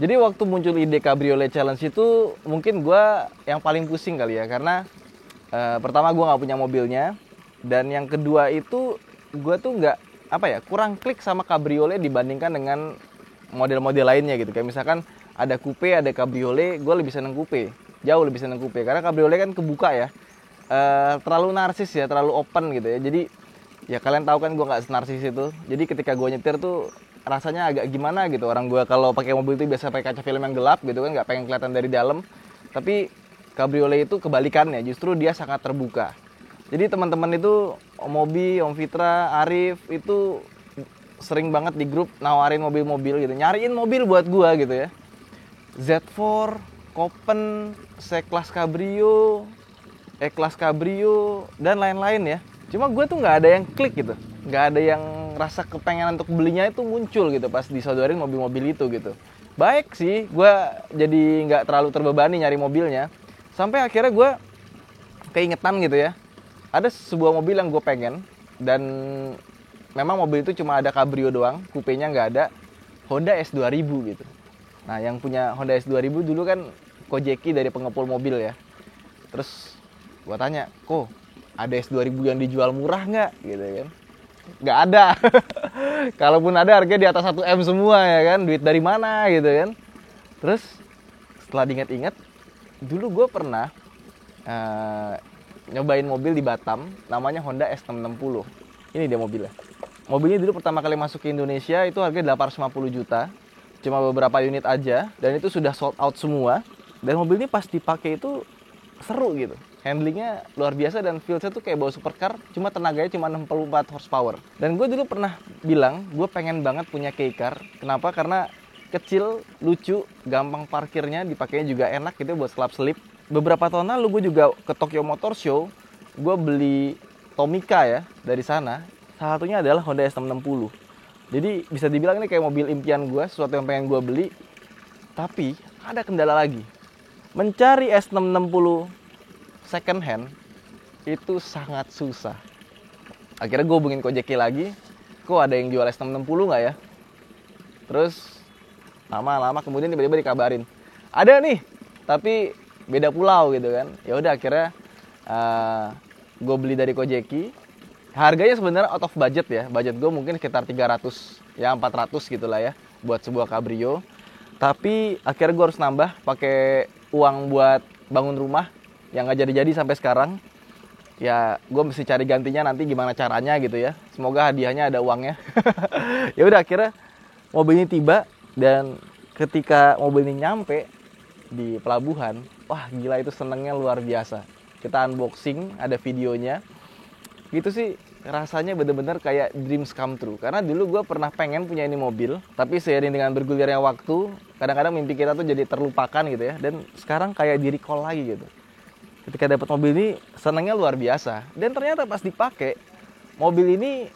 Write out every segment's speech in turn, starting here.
Jadi waktu muncul ide Cabriolet Challenge itu mungkin gue yang paling pusing kali ya. Karena pertama gue nggak punya mobilnya. Dan yang kedua itu gue tuh kurang klik sama Cabriolet dibandingkan dengan model-model lainnya gitu. Kayak misalkan ada coupe, ada Cabriolet, gue lebih seneng coupe. Jauh lebih seneng coupe. Karena Cabriolet kan kebuka ya. Terlalu narsis ya, terlalu open gitu ya. Jadi ya kalian tahu kan gue nggak senarsis itu. Jadi ketika gue nyetir tuh rasanya agak gimana gitu. Orang gue kalau pakai mobil itu biasa pakai kaca film yang gelap gitu kan, nggak pengen kelihatan dari dalam. Tapi Cabriolet itu kebalikannya, justru dia sangat terbuka. Jadi teman-teman itu Om Mobi, Om Fitra, Arif itu sering banget di grup nawarin mobil-mobil gitu, nyariin mobil buat gue gitu ya. Z4, Copen, C-Class Cabrio, E-Class Cabrio, dan lain-lain ya. Cuma gue tuh nggak ada yang klik gitu, nggak ada yang rasa kepengen untuk belinya itu muncul gitu pas disodorin mobil-mobil itu gitu. Baik sih, gue jadi nggak terlalu terbebani nyari mobilnya. Sampai akhirnya gue keingetan gitu ya, ada sebuah mobil yang gue pengen, dan memang mobil itu cuma ada Cabrio doang, coupenya nggak ada, Honda S2000 gitu. Nah yang punya Honda S2000 dulu kan Kojeki dari pengepul mobil ya. Terus gue tanya, kok ada S2000 yang dijual murah nggak gitu kan? Nggak ada. Kalaupun ada harganya di atas 1M semua ya kan, duit dari mana gitu kan. Terus setelah diingat-ingat, dulu gue pernah nyobain mobil di Batam, namanya Honda S660. Ini dia mobilnya. Mobilnya dulu pertama kali masuk ke Indonesia itu harganya 850 juta. Cuma beberapa unit aja, dan itu sudah sold out semua. Dan mobil ini pas dipakai itu seru gitu. Handlingnya luar biasa dan feelsnya tuh kayak bawa supercar, cuma tenaganya cuma 64 horsepower. Dan gue dulu pernah bilang, gue pengen banget punya K-Car. Kenapa? Karena kecil, lucu, gampang parkirnya, dipakainya juga enak gitu buat selap-selip. Beberapa tahun lalu gue juga ke Tokyo Motor Show, gue beli Tomica ya dari sana. Salah satunya adalah Honda S660. Jadi bisa dibilang ini kayak mobil impian gue, sesuatu yang pengen gue beli. Tapi ada kendala lagi. Mencari S660 second hand itu sangat susah. Akhirnya gue hubungin Kojeki lagi, kok ada yang jual S660 nggak ya? Terus lama-lama kemudian tiba-tiba dikabarin, ada nih, tapi beda pulau gitu kan. Ya udah akhirnya gue beli dari Kojeki. Harganya sebenarnya out of budget ya. Budget gue mungkin sekitar 300 ya 400 gitu lah ya buat sebuah Cabrio. Tapi akhirnya gue harus nambah pakai uang buat bangun rumah yang nggak jadi-jadi sampai sekarang. Ya gue mesti cari gantinya nanti gimana caranya gitu ya. Semoga hadiahnya ada uangnya. Ya udah akhirnya mobil ini tiba, dan ketika mobil ini nyampe di pelabuhan, wah gila itu senengnya luar biasa. Kita unboxing, ada videonya. Gitu sih rasanya bener-bener kayak dreams come true. Karena dulu gue pernah pengen punya ini mobil, tapi seiring dengan bergulirnya waktu, kadang-kadang mimpi kita tuh jadi terlupakan gitu ya. Dan sekarang kayak di recall lagi gitu. Ketika dapat mobil ini senangnya luar biasa. Dan ternyata pas dipakai, mobil ini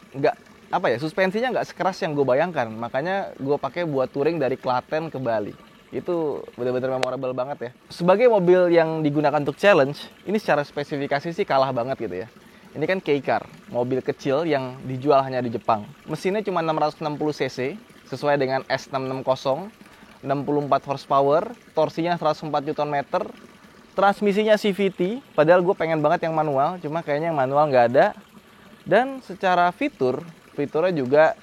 suspensinya nggak sekeras yang gue bayangkan. Makanya gue pakai buat touring dari Klaten ke Bali. Itu benar-benar memorable banget ya. Sebagai mobil yang digunakan untuk challenge, ini secara spesifikasi sih kalah banget gitu ya. Ini kan K-Car, mobil kecil yang dijual hanya di Jepang. Mesinnya cuma 660 cc, sesuai dengan S660, 64 horsepower, torsinya 104 Nm, transmisinya CVT, padahal gue pengen banget yang manual, cuma kayaknya yang manual nggak ada. Dan secara fiturnya juga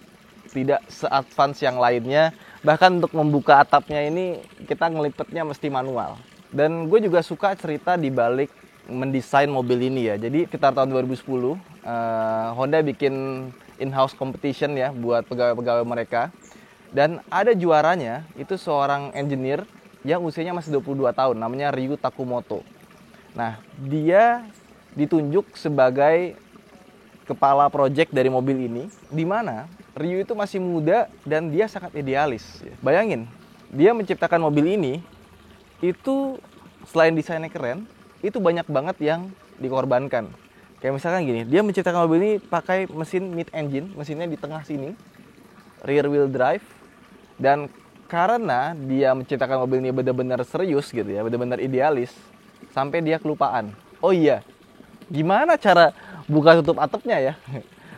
tidak se-advance yang lainnya. Bahkan untuk membuka atapnya ini kita ngelipetnya mesti manual. Dan gue juga suka cerita di balik mendesain mobil ini ya. Jadi sekitar tahun 2010 Honda bikin in-house competition ya buat pegawai-pegawai mereka. Dan ada juaranya, itu seorang engineer yang usianya masih 22 tahun, namanya Ryu Takumoto. Nah, dia ditunjuk sebagai kepala project dari mobil ini, di mana Ryu itu masih muda dan dia sangat idealis. Bayangin, dia menciptakan mobil ini, itu selain desainnya keren, itu banyak banget yang dikorbankan. Kayak misalkan gini, dia menciptakan mobil ini pakai mesin mid engine, mesinnya di tengah sini, rear wheel drive, dan karena dia menciptakan mobil ini benar-benar serius gitu ya, benar-benar idealis, sampai dia kelupaan. Oh iya, gimana cara buka tutup atapnya ya?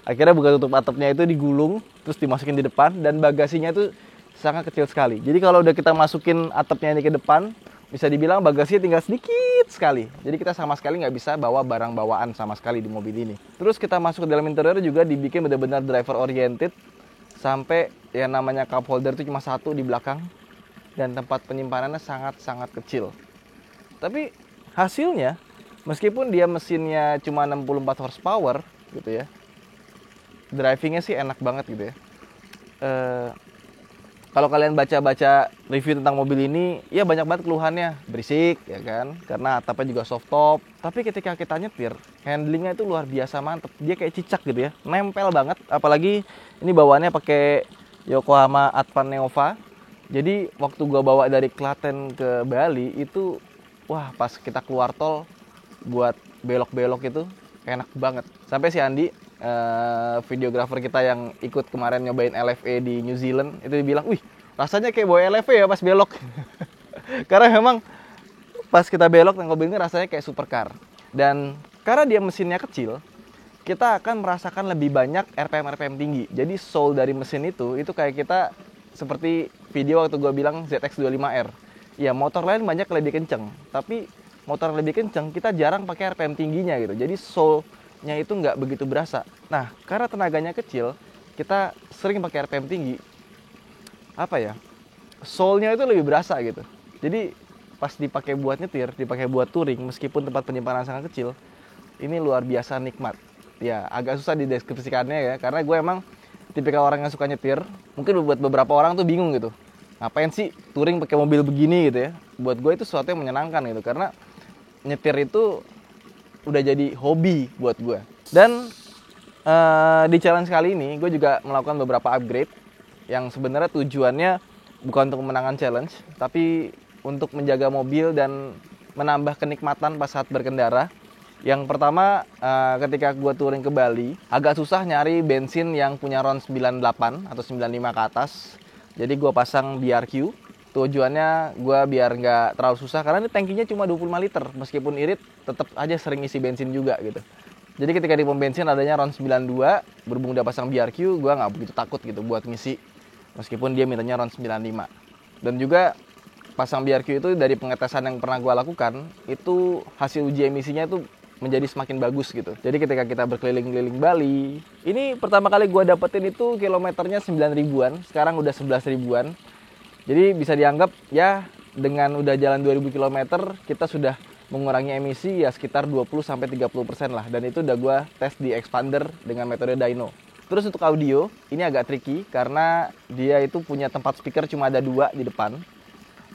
Akhirnya buka tutup atapnya itu digulung, terus dimasukin di depan, dan bagasinya itu sangat kecil sekali. Jadi kalau udah kita masukin atapnya ini ke depan, bisa dibilang bagasinya tinggal sedikit sekali. Jadi kita sama sekali nggak bisa bawa barang bawaan sama sekali di mobil ini. Terus kita masuk ke dalam interior juga dibikin benar-benar driver oriented. Sampai yang namanya cup holder itu cuma satu di belakang. Dan tempat penyimpanannya sangat-sangat kecil. Tapi hasilnya, meskipun dia mesinnya cuma 64 horsepower gitu ya, drivingnya sih enak banget gitu ya. Kalau kalian baca-baca review tentang mobil ini, ya banyak banget keluhannya, berisik ya kan, karena atapnya juga soft top. Tapi ketika kita nyetir, handlingnya itu luar biasa mantep. Dia kayak cicak gitu ya, nempel banget. Apalagi ini bawaannya pakai Yokohama Advan Neova. Jadi waktu gua bawa dari Klaten ke Bali itu, wah pas kita keluar tol buat belok-belok itu enak banget. Sampai si Andi, videografer kita yang ikut kemarin nyobain LFE di New Zealand, itu dibilang, wih rasanya kayak bawa LFE ya pas belok. Karena memang pas kita belok mobil ini rasanya kayak supercar. Dan karena dia mesinnya kecil, kita akan merasakan lebih banyak RPM tinggi. Jadi soul dari mesin itu kayak kita seperti video waktu gue bilang ZX25R. Ya motor lain banyak lebih kenceng, tapi motor lebih kenceng kita jarang pakai RPM tingginya gitu. Jadi soul-nya itu nggak begitu berasa. Nah, karena tenaganya kecil, kita sering pakai RPM tinggi. Apa ya? Soul-nya itu lebih berasa gitu. Jadi pas dipakai buat nyetir, dipakai buat touring, meskipun tempat penyimpanan sangat kecil, ini luar biasa nikmat. Ya, agak susah dideskripsikannya ya, karena gue emang tipikal orang yang suka nyetir. Mungkin buat beberapa orang tuh bingung gitu. Ngapain sih touring pakai mobil begini gitu ya? Buat gue itu sesuatu yang menyenangkan gitu, karena nyetir itu udah jadi hobi buat gue. Dan di challenge kali ini gue juga melakukan beberapa upgrade yang sebenarnya tujuannya bukan untuk memenangkan challenge, tapi untuk menjaga mobil dan menambah kenikmatan pas saat berkendara. Yang pertama, ketika gue touring ke Bali, agak susah nyari bensin yang punya RON 98 atau 95 ke atas. Jadi gue pasang BRQ. Tujuannya gue biar nggak terlalu susah, karena ini tankinya cuma 25 liter. Meskipun irit, tetap aja sering isi bensin juga gitu. Jadi ketika di pom bensin adanya RON 92, berhubung udah pasang BRQ, gue nggak begitu takut gitu buat ngisi. Meskipun dia mintanya RON 95. Dan juga pasang BRQ itu dari pengetesan yang pernah gue lakukan, itu hasil uji emisinya itu menjadi semakin bagus gitu. Jadi ketika kita berkeliling-keliling Bali, ini pertama kali gue dapetin itu kilometernya 9 ribuan, sekarang udah 11 ribuan. Jadi bisa dianggap ya dengan udah jalan 2000 km kita sudah mengurangi emisi ya sekitar 20-30% lah. Dan itu udah gue tes di expander dengan metode dyno. Terus untuk audio, ini agak tricky karena dia itu punya tempat speaker cuma ada 2 di depan.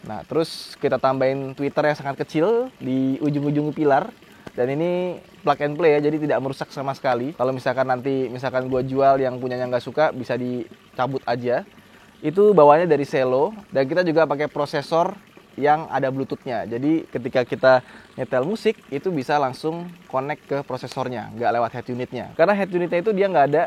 Nah terus kita tambahin tweeter yang sangat kecil di ujung-ujung pilar. Dan ini plug and play ya, jadi tidak merusak sama sekali. Kalau misalkan nanti gue jual yang punyanya nggak suka, bisa dicabut aja. Itu bawaannya dari Selo, dan kita juga pakai prosesor yang ada Bluetooth-nya. Jadi ketika kita nyetel musik, itu bisa langsung connect ke prosesornya, nggak lewat head unitnya. Karena head unitnya itu dia nggak ada,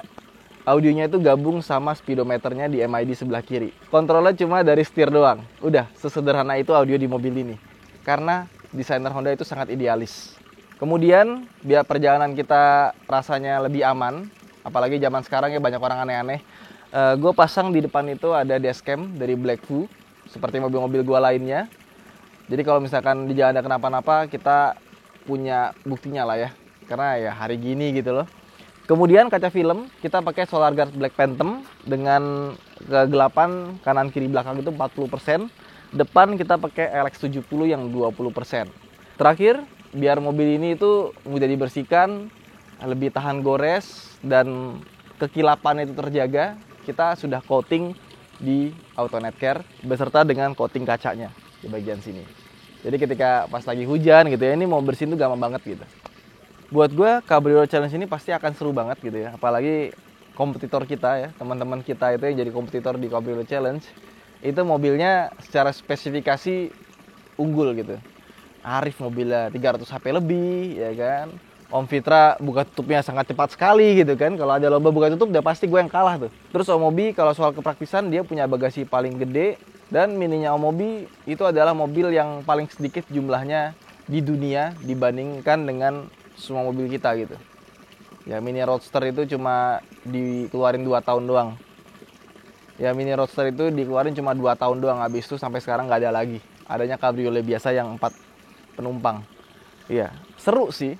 audionya itu gabung sama speedometernya di MID sebelah kiri. Kontrolnya cuma dari setir doang. Udah, sesederhana itu audio di mobil ini. Karena desainer Honda itu sangat idealis. Kemudian, biar perjalanan kita rasanya lebih aman, apalagi zaman sekarang ya banyak orang aneh-aneh, gue pasang di depan itu ada dashcam dari Blackview, seperti mobil-mobil gue lainnya. Jadi kalau misalkan di jalan ada kenapa-napa, kita punya buktinya lah ya. Karena ya hari gini gitu loh. Kemudian kaca film, kita pakai Solar Guard Black Phantom dengan kegelapan kanan kiri belakang itu 40%. Depan kita pakai LX70 yang 20%. Terakhir, biar mobil ini itu mudah dibersihkan, lebih tahan gores, dan kekilapan itu terjaga, kita sudah coating di Autonet Care beserta dengan coating kacanya di bagian sini. Jadi ketika pas lagi hujan gitu ya, ini mau bersihin tuh gampang banget gitu. Buat gue Cabrio Challenge ini pasti akan seru banget gitu ya. Apalagi kompetitor kita ya, teman-teman kita itu yang jadi kompetitor di Cabrio Challenge, itu mobilnya secara spesifikasi unggul gitu. Arif mobilnya 300 HP lebih ya kan. Om Fitra buka tutupnya sangat cepat sekali gitu kan. Kalau ada lomba buka tutup udah pasti gue yang kalah tuh. Terus Om Mobi kalau soal kepraktisan dia punya bagasi paling gede. Dan mininya Om Mobi itu adalah mobil yang paling sedikit jumlahnya di dunia dibandingkan dengan semua mobil kita gitu. Ya Mini Roadster itu cuma dikeluarin 2 tahun doang. Ya Mini Roadster itu dikeluarin cuma 2 tahun doang, habis itu sampai sekarang nggak ada lagi. Adanya cabriolet biasa yang 4 penumpang. Iya, seru sih.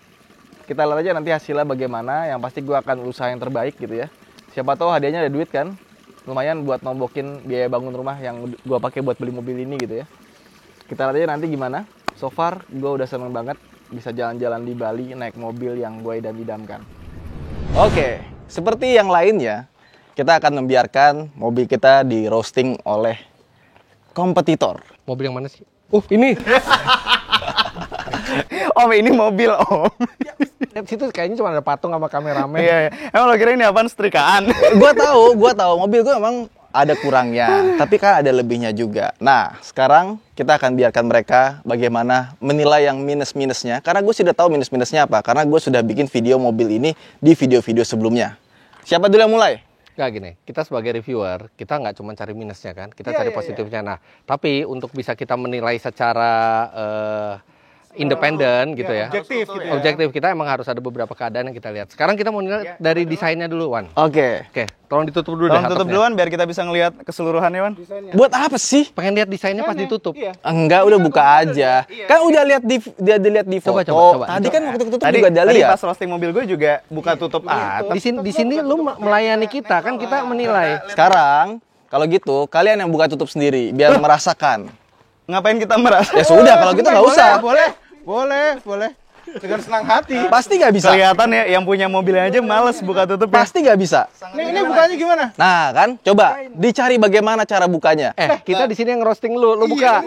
Kita lihat aja nanti hasilnya bagaimana. Yang pasti gue akan usaha yang terbaik gitu ya. Siapa tahu hadiahnya ada duit kan. Lumayan buat nombokin biaya bangun rumah yang gue pakai buat beli mobil ini gitu ya. Kita lihat aja nanti gimana. So far gue udah seneng banget bisa jalan-jalan di Bali naik mobil yang gue idam-idamkan. Oke, seperti yang lainnya, kita akan membiarkan mobil kita di roasting oleh kompetitor. Mobil yang mana sih? Ini. Om, ini mobil Om. Di situ kayaknya cuma ada patung sama kameramen. Iya, iya. Emang lo kira ini apaan, setrikaan? Gua tahu. Mobil gua emang ada kurangnya, tapi kan ada lebihnya juga. Nah, sekarang kita akan biarkan mereka bagaimana menilai yang minus-minusnya. Karena gue sudah tahu minus-minusnya apa. Karena gue sudah bikin video mobil ini di video-video sebelumnya. Siapa dulu yang mulai? Nggak gini, kita sebagai reviewer, kita nggak cuma cari minusnya kan, kita cari positifnya. Nah, tapi untuk bisa kita menilai secara independen gitu ya. Objektif gitu ya. Objektif, kita emang harus ada beberapa keadaan yang kita lihat. Sekarang kita mau nilai dari desainnya dulu, Wan. Oke. Oke, tolong ditutup dulu Tolong deh tutup atapnya. duluan biar kita bisa ngelihat keseluruhannya, Wan. Buat apa sih? Pengen lihat desainnya pas ditutup. Iya. Enggak, udah buka aja. Kan udah lihat di foto. Coba. Tadi kan waktu tutup Tadi, juga ada tadi lihat. pas roasting mobil gue juga buka tutup atap. Di sini lu melayani kita kan, kita menilai. Sekarang, kalau gitu, kalian yang buka tutup sendiri biar merasakan. Ngapain kita merasa? Ya sudah, kalau gitu nggak usah. Boleh. Dengan senang hati. Pasti nggak bisa. Kelihatan ya, yang punya mobilnya aja males buka tutup. Pasti nggak bisa. Ini bukanya gimana? Nah kan, coba dicari bagaimana cara bukanya. Kita di sini yang roasting lu buka.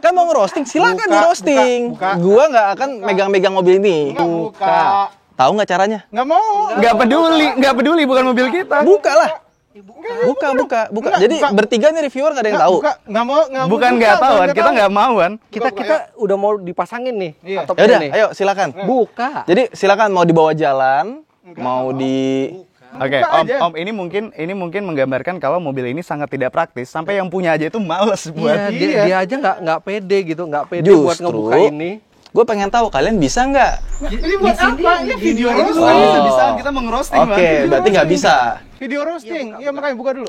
Kan mau ngerosting, silakan di roasting. buka. Gua nggak akan megang-megang mobil ini. Buka. Tahu nggak caranya? Nggak mau. Nggak peduli, bukan mobil kita. Buka lah. Buka. Jadi bertiga nih reviewer nggak ada yang tahu. Nggak mau. Bukan nggak tahu, Wan. Kita nggak mau, Wan. Kita udah mau dipasangin nih atapnya Ya udah, nih. ayo silakan. Buka. Jadi silakan mau dibawa jalan, mau di. Oke, Om, ini mungkin menggambarkan kalau mobil ini sangat tidak praktis sampai yang punya aja itu males buat. Iya, dia aja nggak pede gitu, nggak pede buat Justru, ngebuka ini. gue pengen tahu kalian bisa nggak? Ini buat apa? Ini video roasting. Oh. Bisa kita mengerosting, Oke, berarti nggak bisa. Video roasting. Iya, makanya buka dulu.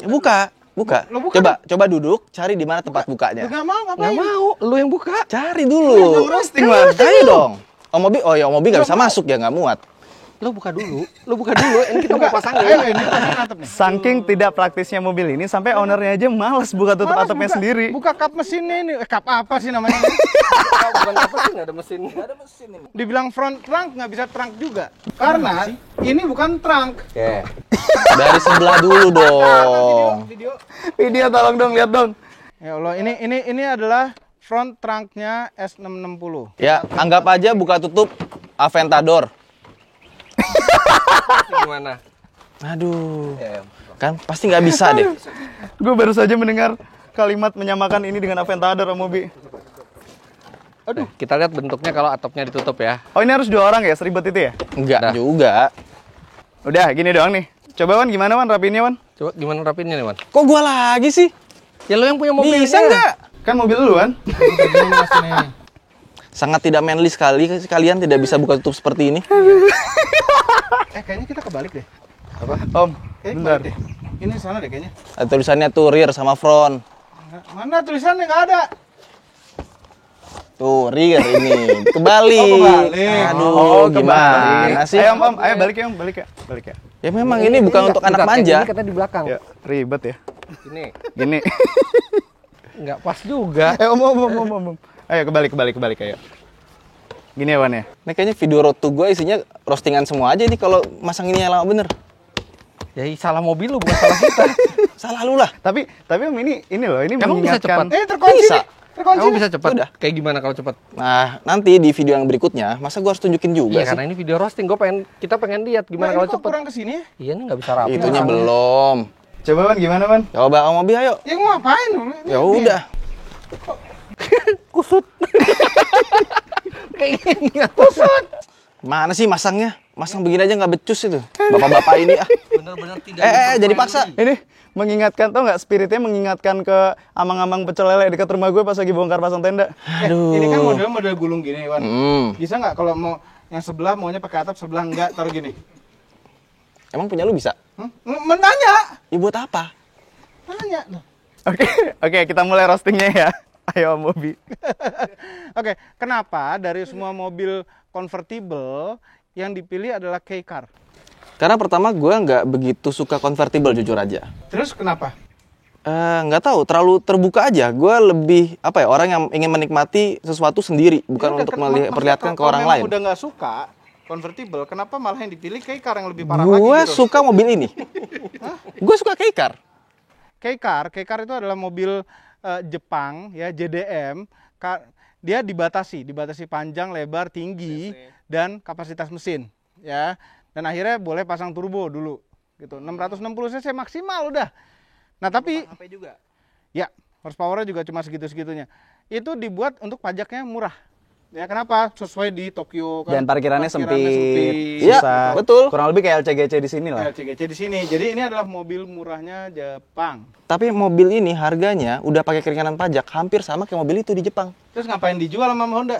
Buka. Coba duduk, cari di mana tempat bukanya. Nggak mau, Nggak mau, lu yang buka. Cari dulu. roasting, Wan. Ayo dong. Om Mobi nggak bisa masuk ya, nggak muat. Lu buka dulu. Ini kita mau pasangin. Saking tidak praktisnya mobil ini sampai ownernya aja males buka tutup atapnya sendiri. Buka kap mesinnya ini, kap apa sih namanya? Bukan apa sih, nggak ada mesin. Dibilang front trunk nggak bisa trunk juga, karena ini bukan trunk. Oke. Dari sebelah dulu dong. Video tolong dong, lihat dong. Ya Allah, ini adalah front trunknya S660. Ya, anggap aja buka tutup Aventador. Gimana? Aduh. Kan pasti nggak bisa deh. Gue baru saja mendengar kalimat menyamakan ini dengan Aventador, Om Mobi. Aduh, kita lihat bentuknya kalau atapnya ditutup ya. Oh, ini harus 2 orang ya, seribet itu ya? Enggak Dah. juga. Udah, gini doang nih. Coba, Wan, gimana, Wan, rapiinnya, Wan? Coba gimana rapinnya nih, Wan? Kok gua lagi sih? Ya lu yang punya mobil. Bisa nggak? Kan mobil lu, Wan. Sangat tidak manly sekali kalian tidak bisa buka tutup seperti ini. Kayaknya kita kebalik deh. Om, Kayaknya bentar. kebalik deh. Ini sana deh kayaknya. Ada tulisannya tuh rear sama front. Mana tulisannya nggak ada? Tuh rear ini kebalik. Oh, kebalik. Aduh, gimana sih? Ayo, Om, ayo balik ya, Om, balik ya. Ya memang ini bukan untuk anak manja. Ini kata di belakang. Ya, ribet ya. Ini Gini. nggak pas juga. Om. Ayo kebalik ayo. Gini ya, Wan ya. Ini kayaknya video road to gue isinya roastingan semua aja nih kalau masang ini lama bener. Ya salah mobil lu, bukan salah kita. Salah lu lah. Tapi Om, ini loh, ini Emang bisa mengingatkan. cepat? Terkunci Bisa. nih. Terkunci. Kamu bisa cepat. Udah. Kayak gimana kalau cepat? Nah, nanti di video yang berikutnya, masa gue harus tunjukin juga Iya, sih? karena ini video roasting. Kita pengen lihat gimana Nah, kalau ini kok cepat. kurang kesini ya? Iya, ini nggak bisa rapi. Itunya belum. Coba, Wan, gimana, Wan? Coba Om Mobi ayo. Ya mau ngapain? Ya udah. Kusut. Kayak gini. Kusut. Mana sih masangnya? Masang begini aja nggak becus itu. Bapak-bapak ini ah. Bener-bener tidak. Jadi paksa. Ini mengingatkan, tau nggak, spiritnya mengingatkan ke amang-amang pecel lele dekat rumah gue pas lagi bongkar pasang tenda. Aduh. Ini kan model gulung gini, Wan. Bisa nggak kalau mau yang sebelah maunya pakai atap, sebelah enggak, taruh gini? Emang punya lu bisa? Menanya. Ya buat apa? Tanya loh. Oke, kita mulai roastingnya ya. Ayo Om Bobi. Oke, kenapa dari semua mobil convertible yang dipilih adalah K-Car? Karena pertama gue nggak begitu suka convertible jujur aja. Terus kenapa? Nggak tahu, terlalu terbuka aja. Gue lebih apa ya, orang yang ingin menikmati sesuatu sendiri, bukan Ya udah, untuk maksudnya memperlihatkan ke kalau orang memang lain. udah nggak suka convertible, kenapa malah yang dipilih K-Car yang lebih parah lagi Gue gitu? suka mobil ini. Gue suka K-Car. K-Car itu adalah mobil Jepang ya, JDM. Dia dibatasi panjang, lebar, tinggi dan kapasitas mesin ya. Dan akhirnya boleh pasang turbo dulu gitu. 660 cc maksimal udah. Nah, tapi ya, horsepower-nya juga cuma segitu-segitunya. Itu dibuat untuk pajaknya murah. Ya kenapa? Sesuai di Tokyo kan. Dan parkirannya sempit. Iya, susah. betul. Kurang lebih kayak LCGC di sini lah. LCGC di sini. Jadi ini adalah mobil murahnya Jepang. Tapi mobil ini harganya udah pakai keringanan pajak hampir sama kayak mobil itu di Jepang. Terus ngapain dijual sama Honda?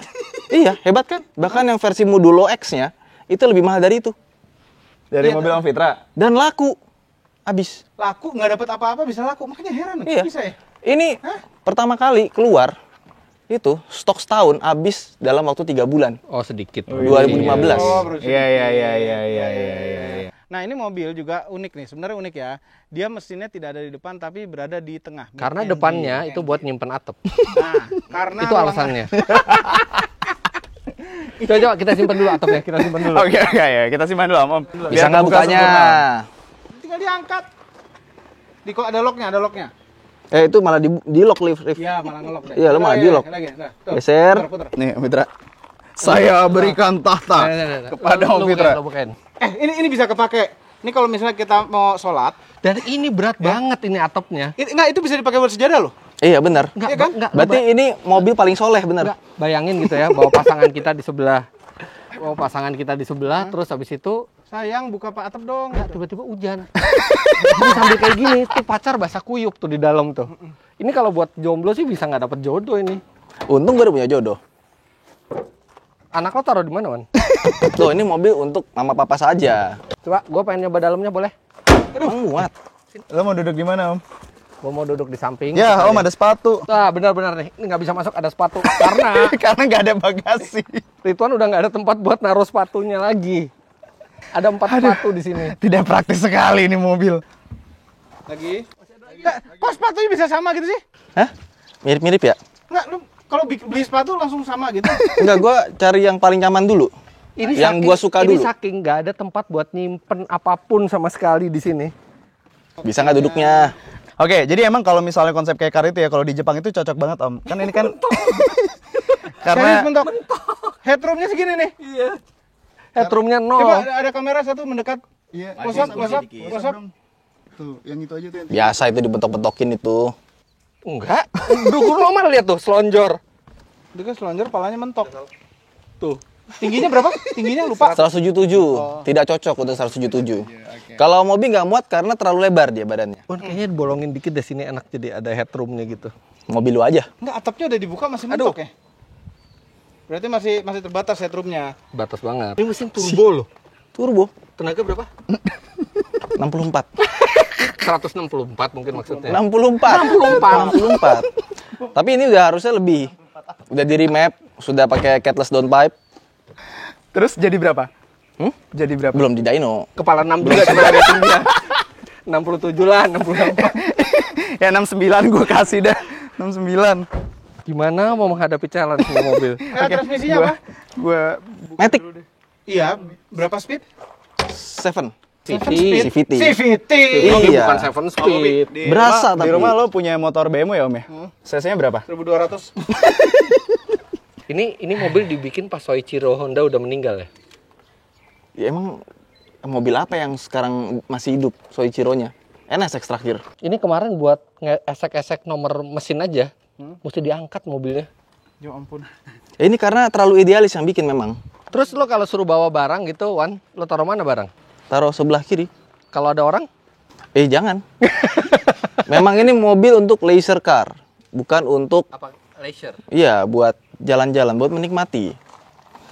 Iya, hebat kan? Bahkan yang versi Modulo X-nya itu lebih mahal dari itu. Dari Iya, mobil Om Fitra. Dan laku. Habis. Laku, nggak dapat apa-apa bisa laku. Makanya heran Iya. bisa ya. Ini pertama kali keluar itu stok setahun habis dalam waktu 3 bulan. Oh, sedikit. 2015. Oh, bro. Iya. Nah, ini mobil juga unik nih. Sebenarnya unik ya. Dia mesinnya tidak ada di depan tapi berada di tengah. Karena Mid-engine. depannya itu buat nyimpen atap. Nah, karena Itu alasannya. Coba kita simpan dulu atapnya, kita simpan dulu. Oke, ya. Kita simpan dulu Om. Bisa Biar nggak terbuka bukanya? sempurna. tinggal diangkat. Kok ada locknya. Itu malah di lock lift. Iya, malah ngelok deh. Iya, lu malah di lock. Lagi. Nah, tuh, Geser. puter. Nih Om Fitra. Saya berikan tahta kepada Om Fitra. Bukain. Ini bisa kepake. Ini kalau misalnya kita mau sholat, Dan ini berat banget ini atapnya. itu bisa dipakai buat sejadah loh. Iya benar. Enggak, Iya kan? enggak, Berarti ini mobil paling soleh benar. bayangin gitu ya, bawa pasangan kita di sebelah. Terus habis itu Sayang, buka pak atap dong. tiba-tiba hujan. Jadi sambil kayak gini, tuh pacar basah kuyup tuh di dalam tuh. Ini kalau buat jomblo sih bisa nggak dapet jodoh ini. Untung gue udah punya jodoh. Anak lo taruh di mana, Wan? Loh, ini mobil untuk mama papa saja. Coba, gue pengen nyoba dalamnya, boleh? Emang muat. Lo mau duduk di mana Om? Gue mau duduk di samping. Ya Om, ada sepatu. Wah, benar-benar nih. Ini nggak bisa masuk, ada sepatu. Karena Karena nggak ada bagasi. Rituan udah nggak ada tempat buat naruh sepatunya lagi. Ada 4 sepatu di sini. Tidak praktis sekali ini mobil. Lagi. Kok sepatunya bisa sama gitu sih? Hah? Mirip-mirip ya? Enggak, lu kalau beli sepatu langsung sama gitu. Enggak, gue cari yang paling nyaman dulu. Yang gua suka ini dulu. saking nggak ada tempat buat nyimpen apapun sama sekali di sini. Bisa nggak duduknya? Oke, jadi emang kalau misalnya konsep kayak car itu ya, kalau di Jepang itu cocok banget Om. Kan ini kan Serius, karena mentok. Headroomnya segini nih. Iya. Headroomnya Coba 0. ada kamera satu mendekat. Iya, Close up. Tuh, yang itu aja tuh yang Biasa itu dibentok-bentokin itu. Enggak. Dukur lo malah lihat tuh, selonjor. Itu kan selonjor, palanya mentok. Tuh. Tingginya berapa? Tingginya lupa. 177. Tidak cocok untuk 177. Kalau mobil nggak muat karena terlalu lebar dia badannya. Wan, kayaknya bolongin dikit deh sini enak jadi ada headroomnya gitu. Mobil lu aja. Enggak, atapnya udah dibuka masih mentok ya? Berarti masih terbatas headroomnya. Batas banget. Ini mesin turbo loh. Turbo. Tenaga berapa? 64. 164 mungkin maksudnya. 64. Tapi ini udah harusnya lebih. Udah di remap, sudah pakai catless downpipe. terus jadi berapa? Jadi berapa? Belum di dyno. Kepala 6 juga cuma ada tingginya. 67 lah, 64. Ya 69 gue kasih dah. 69. Gimana mau menghadapi challenge sama mobil? Transmisinya apa? Gue Matic Iya, berapa speed? 7. CVT. CVT. Oh, Iya. bukan 7 speed. Berasa di tapi. rumah lo punya motor BMW ya Om ya? CC-nya berapa? 1200. Ini mobil dibikin pas Soichiro Honda udah meninggal ya? Ya emang mobil apa yang sekarang masih hidup Soichiro-nya? NSX terakhir. Ini kemarin buat esek-esek nomor mesin aja, mesti diangkat mobilnya. Ya ampun. Ya, ini karena terlalu idealis yang bikin memang. Terus lo kalau suruh bawa barang gitu, Wan, lo taruh mana barang? Taruh sebelah kiri. Kalau ada orang? Jangan. Memang ini mobil untuk leisure car, bukan untuk Apa? Leisure. iya buat jalan-jalan, buat menikmati.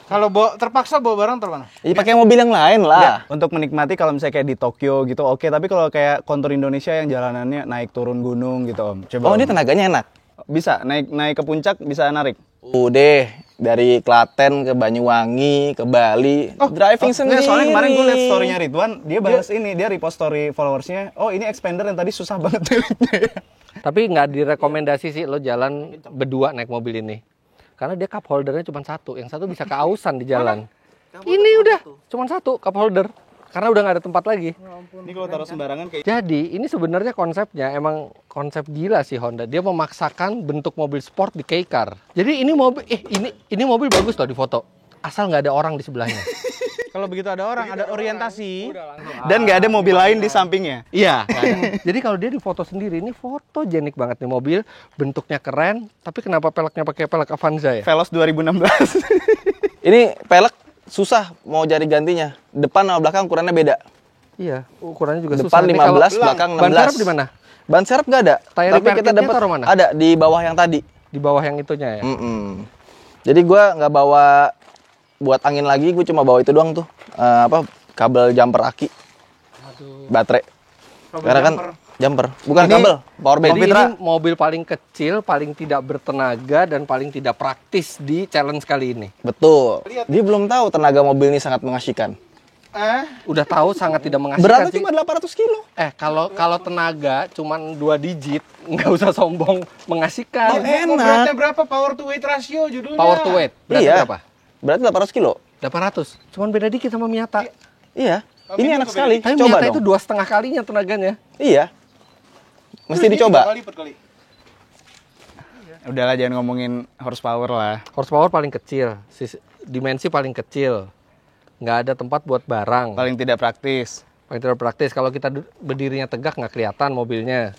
Kalau terpaksa bawa barang termana? Ya pakai mobil yang lain lah. Untuk menikmati kalau misalnya kayak di Tokyo gitu oke, tapi kalau kayak kontur Indonesia yang jalanannya naik turun gunung gitu Om. Coba Oh, Om. ini tenaganya enak. Bisa naik ke puncak, bisa narik. Udah dari Klaten ke Banyuwangi ke Bali driving sendiri. Nggak, soalnya kemarin gue liat story-nya Ridwan, dia balas ini, dia repost story followersnya. Oh ini expander yang tadi susah banget naiknya. Tapi nggak direkomendasi sih lo jalan berdua naik mobil ini. Karena dia cup holdernya cuma satu, yang satu bisa keausan di jalan. Ini udah cuma satu cup holder, karena udah nggak ada tempat lagi. Ini kalau taruh sembarangan kayak Jadi ini sebenarnya konsepnya emang konsep gila sih Honda. Dia memaksakan bentuk mobil sport di K-Car. Jadi ini mobil, ini mobil bagus loh di foto. Asal nggak ada orang di sebelahnya. Kalau begitu ada orang, ada orientasi. dan nggak ada mobil lain di sampingnya. Iya. Jadi kalau dia di foto sendiri, ini fotogenik banget nih mobil. Bentuknya keren, tapi kenapa peleknya pakai pelek Avanza ya? Veloz 2016. Ini pelek susah mau cari gantinya. Depan sama belakang ukurannya beda. Iya, ukurannya juga Depan susah. Ini 15, kalau- belakang 16. Ban serep di mana? Ban serep nggak ada. Tire Tapi repair kita kitnya dapat taruh mana? ada di bawah yang tadi. Di bawah yang itunya ya. Jadi gua nggak bawa buat angin lagi, gue cuma bawa itu doang tuh. Kabel jumper aki. Baterai. Karena kan jumper, bukan Ini- kabel, power bank. Jadi ini mobil paling kecil, paling tidak bertenaga, dan paling tidak praktis di challenge kali ini. Betul. Dia belum tahu tenaga mobil ini sangat mengasihkan. Udah tahu sangat tidak mengasihkan Beratnya sih. cuma 800 kilo. Kalau tenaga cuman 2 digit, nggak usah sombong, mengasihkan. Beratnya berapa? Power to weight ratio judulnya. Power to weight, berarti Iya. berapa? Berarti 800 kilo. 800. Cuman beda dikit sama Miata. Iya. Ini enak sekali. Tapi Coba Miata dong. itu 2,5 kalinya tenaganya. Iya. Mesti dicoba. Udahlah jangan ngomongin horsepower lah. Horsepower paling kecil, dimensi paling kecil. Nggak ada tempat buat barang. Paling tidak praktis. Paling tidak praktis. Kalau kita berdirinya tegak nggak kelihatan mobilnya.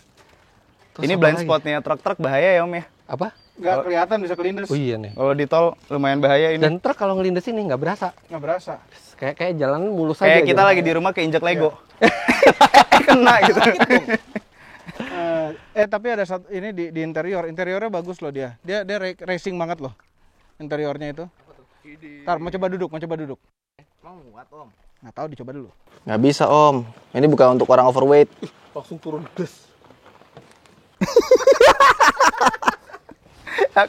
Terus Ini apa blind lagi? spotnya truk-truk bahaya ya Om ya. Apa? Nggak kelihatan, bisa kelindes. Oh iya nih. Kalau di tol lumayan bahaya ini. Dan truk kalau ngelindes ini nggak berasa. Nggak berasa. Kayak jalan mulus aja. Kayak kita gitu. lagi di rumah keinjek Lego. Kena gitu. Tapi ada satu ini di interiornya bagus loh dia. Dia racing banget loh interiornya itu. Ntar mau coba duduk. Mau muat, Om. Nggak tahu, dicoba dulu. Nggak bisa, Om. Ini bukan untuk orang overweight. Langsung turun gas.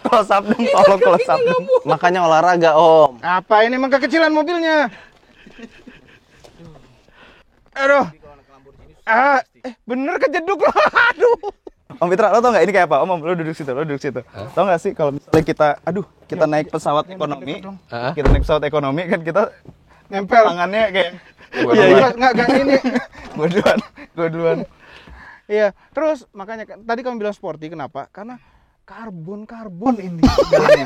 Close up dong, tolong close up dong. Makanya olahraga, Om. Apa ini emang kekecilan mobilnya? Aduh. Bener kejeduk loh. Aduh. Om Fitra, lo tau nggak ini kayak apa? Om, lo duduk situ, Tau nggak sih kalau misalnya kita naik pesawat ekonomi, kita naik pesawat ekonomi kan kita Nempel. tangannya kayak Nggak ini. gue duluan. Iya, terus makanya tadi kamu bilang sporty, kenapa? Karena karbon ini dalamnya.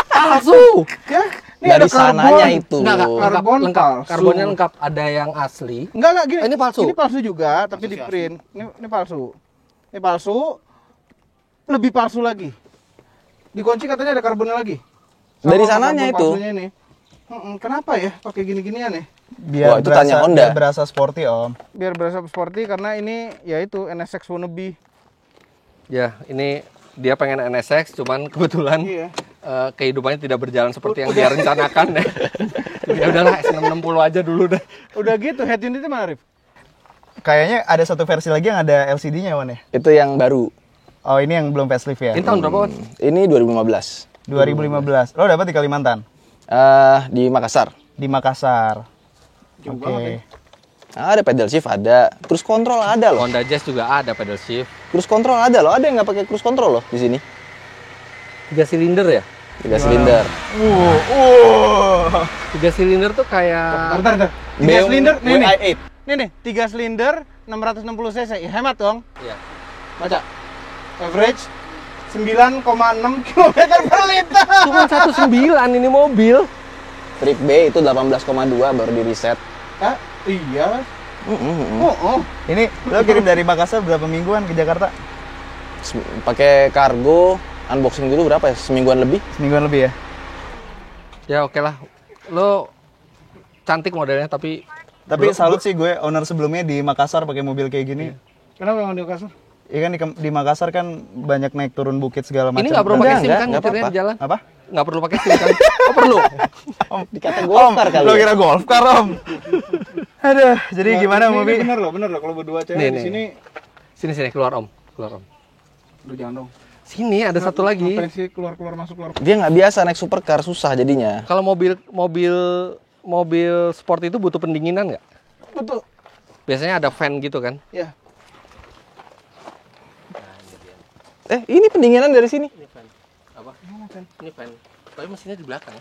Palsu. Ya, ini Dari ada karbon. sananya itu. Enggak, Karbon lengkap. palsu. Karbonnya lengkap. Ada yang asli. Enggak gini. Ini palsu. Ini palsu juga, tapi di print. Ini palsu. Ini palsu. Lebih palsu lagi. Dikunci katanya ada karbonnya lagi. Dari Sama sananya karbon itu. palsunya ini. Kenapa ya pakai gini-ginian ya? Wah, itu tanya Honda. Biar berasa sporty Om. Biar berasa sporty karena ini ya itu NSX wannabe. Ya, ini dia pengen NSX, cuman kebetulan Iya. kehidupannya tidak berjalan seperti yang dia rencanakan. Ya udahlah, S660 aja dulu deh. Udah gitu, head unitnya mana, Rif? Kayaknya ada satu versi lagi yang ada LCD-nya Wan ya. Itu yang baru. Oh ini yang belum facelift ya. Ini tahun berapa, Wan? Ini 2015. 2015. Lo dapat di Kalimantan, Di Makassar. di Makassar. Oke. Ada pedal shift ada. Cruise control ada loh. Honda Jazz juga ada pedal shift. Cruise control ada loh. Ada yang nggak pakai cruise control loh di sini. 3 silinder ya? 3 silinder. 3 silinder tuh kayak... Bentar. 3 BMW silinder, nih. i8. Nih, 3 silinder 660 cc. Ya, hemat dong. Iya. Baca. Average 9,6 km per liter. Cuma 19 ini mobil. Trip B itu 18,2 baru di reset. Hah? Iya. Oh. Ini lo kirim dari Makassar berapa mingguan ke Jakarta? Pakai kargo, unboxing dulu berapa ya? Semingguan lebih. Semingguan lebih ya. Ya oke lah. Lo cantik modelnya tapi Tapi salut sih gue owner sebelumnya di Makassar pakai mobil kayak gini. Kenapa yang di Makassar? Iya kan di Makassar kan banyak naik turun bukit segala macam. ini nggak perlu pakai SIM Enggak, kan nggak nyetirnya apa-apa. di jalan. Apa? nggak perlu pakai SIM kan? Oh perlu. Dikata golf car kali Lo ya? kira golf car, Om? Aduh, jadi gimana, Ini Mobi? bener loh kalau berdua cewek Nih, di nih. sini. Sini keluar Om. Lu jangan dong. Sini ada satu lagi. Ngapain sih keluar masuk keluar? Dia nggak biasa naik supercar, susah jadinya. Kalau mobil sport itu butuh pendinginan nggak? Betul. Biasanya ada fan gitu kan? Ya. Ini pendinginan dari sini. Apa? Ini fan. Tapi mesinnya di belakang.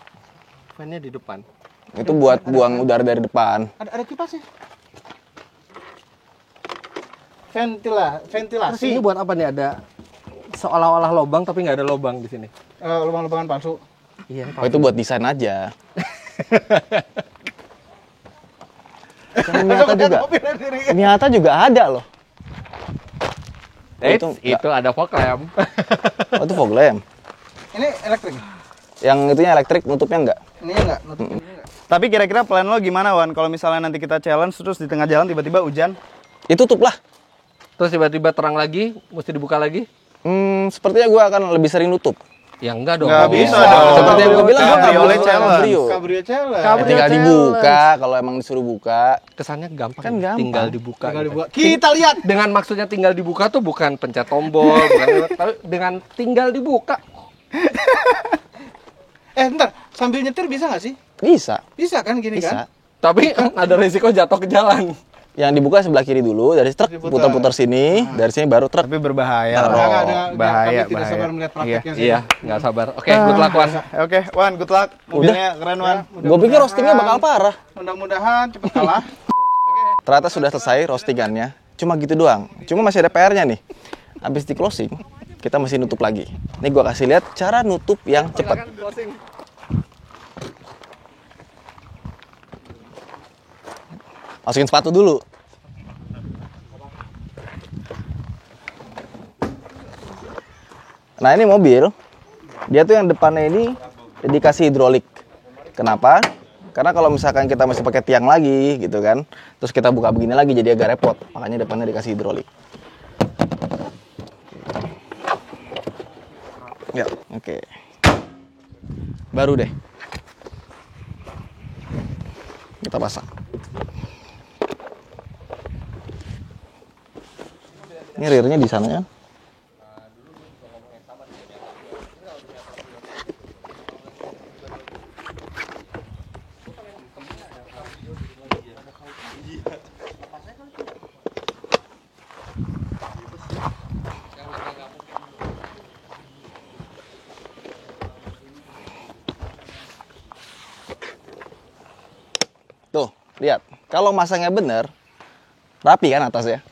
Fannya di depan. Itu buat buang udara dari depan. Ada kipasnya. Terus Ventilasi. ini buat apa nih? Ada seolah-olah lobang tapi nggak ada lobang di sini. Lubang-lubangan palsu. Iya. Oh, itu buat desain aja. Ternyata juga ada loh. Itu ada fog lamp. Oh, itu fog lamp. Ini elektrik. Yang itunya elektrik, nutupnya enggak? Ini enggak, nutup ini enggak. Tapi kira-kira plan lo gimana, Wan? Kalau misalnya nanti kita challenge terus di tengah jalan tiba-tiba hujan? Ya tutup lah. Terus tiba-tiba terang lagi, mesti dibuka lagi? Sepertinya gue akan lebih sering nutup. Ya enggak dong. Nggak bisa dong. Seperti yang gue bilang, gue Cabriolet challenge. cabrio. Cabrio challenge. Cabrio Tinggal challenge. dibuka, kalau emang disuruh buka. Kesannya gampang. Kan ya, gampang. Tinggal dibuka. Tinggal gitu. dibuka. Kita lihat. Dengan maksudnya tinggal dibuka tuh bukan pencet tombol, tapi dengan tinggal dibuka. Ntar sambil nyetir bisa nggak sih? Bisa, Bisa kan gini bisa. kan? Tapi ada resiko jatuh ke jalan. Yang dibuka sebelah kiri dulu, dari truk Diputar. putar-putar sini, dari sini baru truk. Tapi berbahaya Taruh. loh. Kami Bahaya, tidak bahaya. sabar melihat prakteknya sih. Iya, nggak sabar. Oke, good luck Wan. Oke, Wan, good luck. Mobilnya keren, Wan. Gue pikir roastingnya bakal parah. Mudah-mudahan cepet kalah. Ternyata sudah selesai roastingannya. Cuma gitu doang. Cuma masih ada PR-nya nih. Habis di closing, kita mesti nutup lagi. Nih gue kasih lihat cara nutup yang cepat. Masukin sepatu dulu. Nah, ini mobil. Dia tuh yang depannya ini dikasih hidrolik. Kenapa? Karena kalau misalkan kita masih pakai tiang lagi gitu kan, terus kita buka begini lagi jadi agak repot. Makanya depannya dikasih hidrolik. Ya, oke. Baru deh. Kita pasang. Ini rearnya di sana kan? Tuh, lihat. Kalau masangnya bener, rapi kan atasnya.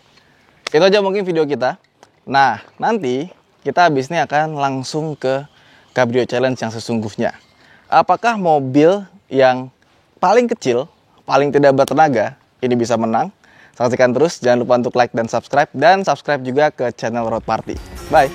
Itu aja mungkin video kita. Nah, nanti kita habis ini akan langsung ke Cabrio Challenge yang sesungguhnya. Apakah mobil yang paling kecil, paling tidak bertenaga, ini bisa menang? Saksikan terus, jangan lupa untuk like dan subscribe. Dan subscribe juga ke channel Road Party. Bye!